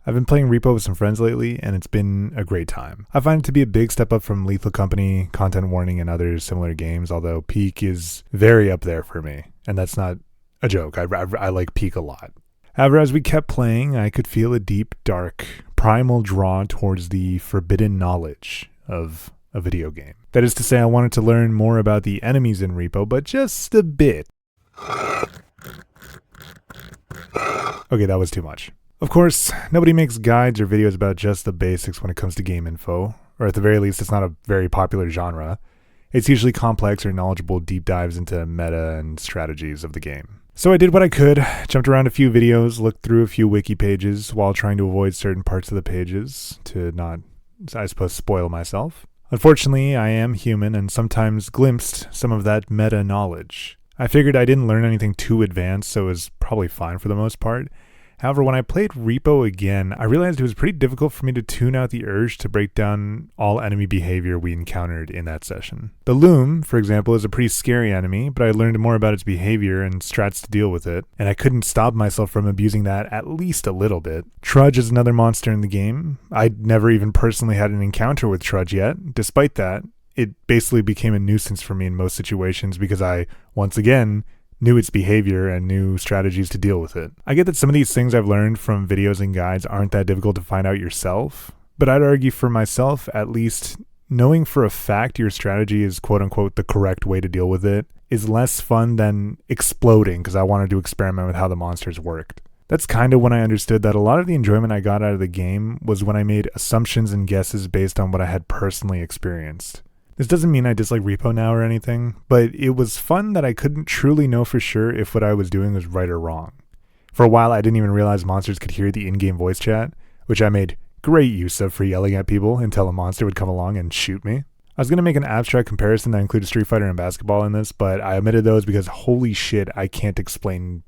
I've been playing Repo with some friends lately, and it's been a great time. I find it to be a big step up from Lethal Company, Content Warning, and other similar games, although Peak is very up there for me, and that's not a joke. I like Peak a lot. However, as we kept playing, I could feel a deep, dark, primal draw towards the forbidden knowledge of a video game. That is to say, I wanted to learn more about the enemies in Repo, but just a bit. Okay, that was too much. Of course, nobody makes guides or videos about just the basics when it comes to game info, or at the very least, it's not a very popular genre. It's usually complex or knowledgeable deep dives into meta and strategies of the game. So I did what I could, jumped around a few videos, looked through a few wiki pages while trying to avoid certain parts of the pages to not, I suppose, spoil myself. Unfortunately, I am human and sometimes glimpsed some of that meta knowledge. I figured I didn't learn anything too advanced, so it was probably fine for the most part. However, when I played Repo again, I realized it was pretty difficult for me to tune out the urge to break down all enemy behavior we encountered in that session. The Loom, for example, is a pretty scary enemy, but I learned more about its behavior and strats to deal with it, and I couldn't stop myself from abusing that at least a little bit. Trudge is another monster in the game. I'd never even personally had an encounter with Trudge yet. Despite that, it basically became a nuisance for me in most situations because I, once again, knew its behavior and knew strategies to deal with it. I get that some of these things I've learned from videos and guides aren't that difficult to find out yourself, but I'd argue for myself, at least, knowing for a fact your strategy is quote-unquote the correct way to deal with it is less fun than exploding because I wanted to experiment with how the monsters worked. That's kind of when I understood that a lot of the enjoyment I got out of the game was when I made assumptions and guesses based on what I had personally experienced. This doesn't mean I dislike Repo now or anything, but it was fun that I couldn't truly know for sure if what I was doing was right or wrong. For a while, I didn't even realize monsters could hear the in-game voice chat, which I made great use of for yelling at people until a monster would come along and shoot me. I was going to make an abstract comparison that included Street Fighter and basketball in this, but I omitted those because holy shit, I can't explain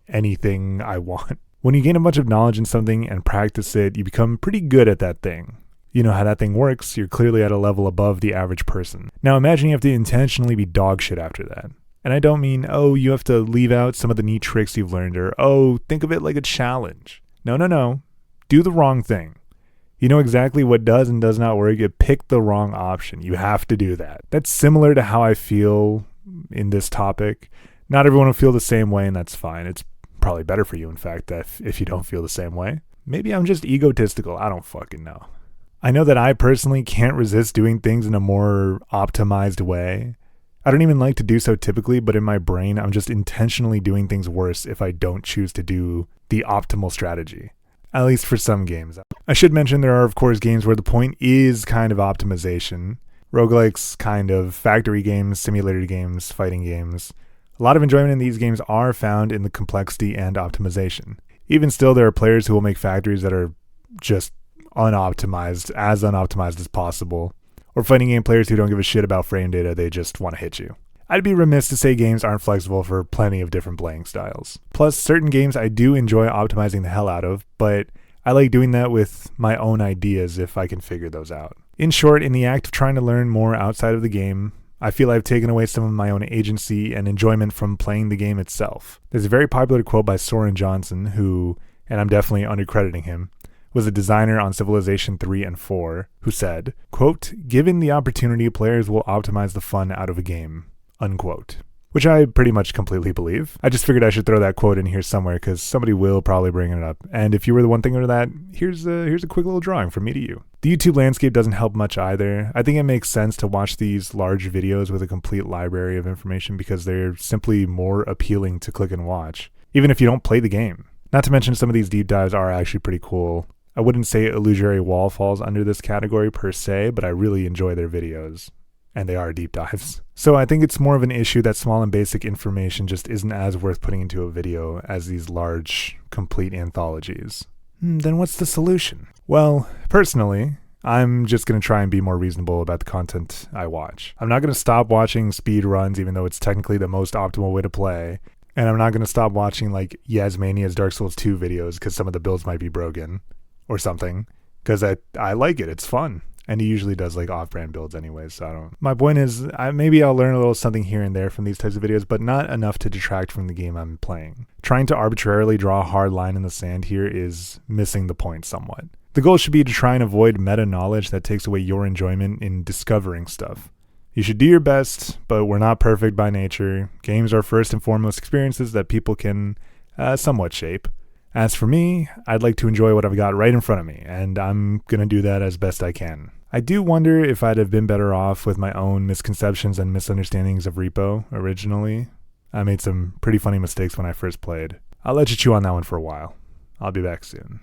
anything I want. When you gain a bunch of knowledge in something and practice it, you become pretty good at that thing. You know how that thing works, you're clearly at a level above the average person. Now imagine you have to intentionally be dog shit after that. And I don't mean, oh, you have to leave out some of the neat tricks you've learned, or, oh, think of it like a challenge. No. Do the wrong thing. You know exactly what does and does not work. You pick the wrong option. You have to do that. That's similar to how I feel in this topic. Not everyone will feel the same way, and that's fine. It's probably better for you, in fact, if you don't feel the same way. Maybe I'm just egotistical. I don't fucking know. I know that I personally can't resist doing things in a more optimized way. I don't even like to do so typically, but in my brain, I'm just intentionally doing things worse if I don't choose to do the optimal strategy. At least for some games. I should mention there are, of course, games where the point is kind of optimization. Roguelikes, kind of. Factory games, simulator games, fighting games. A lot of enjoyment in these games are found in the complexity and optimization. Even still, there are players who will make factories that are just unoptimized as possible, or fighting game players who don't give a shit about frame data, they just want to hit you. I'd be remiss to say games aren't flexible for plenty of different playing styles. Plus, certain games I do enjoy optimizing the hell out of, but I like doing that with my own ideas if I can figure those out. In short, in the act of trying to learn more outside of the game, I feel I've taken away some of my own agency and enjoyment from playing the game itself. There's a very popular quote by Soren Johnson, who, and I'm definitely undercrediting him, was a designer on Civilization 3 and 4, who said, quote, "Given the opportunity, players will optimize the fun out of a game," unquote. Which I pretty much completely believe. I just figured I should throw that quote in here somewhere because somebody will probably bring it up. And if you were the one thinking of that, here's a quick little drawing from me to you. The YouTube landscape doesn't help much either. I think it makes sense to watch these large videos with a complete library of information because they're simply more appealing to click and watch, even if you don't play the game. Not to mention some of these deep dives are actually pretty cool. I wouldn't say Illusory Wall falls under this category per se, but I really enjoy their videos, and they are deep dives. So I think it's more of an issue that small and basic information just isn't as worth putting into a video as these large, complete anthologies. Then what's the solution? Well, personally, I'm just going to try and be more reasonable about the content I watch. I'm not going to stop watching speed runs, even though it's technically the most optimal way to play. And I'm not going to stop watching like Yasmania's Dark Souls 2 videos because some of the builds might be broken or something, because I like it. It's fun. And he usually does like off-brand builds anyways, so I don't. My point is, maybe I'll learn a little something here and there from these types of videos, but not enough to detract from the game I'm playing. Trying to arbitrarily draw a hard line in the sand here is missing the point somewhat. The goal should be to try and avoid meta-knowledge that takes away your enjoyment in discovering stuff. You should do your best, but we're not perfect by nature. Games are first and foremost experiences that people can somewhat shape. As for me, I'd like to enjoy what I've got right in front of me, and I'm going to do that as best I can. I do wonder if I'd have been better off with my own misconceptions and misunderstandings of Repo originally. I made some pretty funny mistakes when I first played. I'll let you chew on that one for a while. I'll be back soon.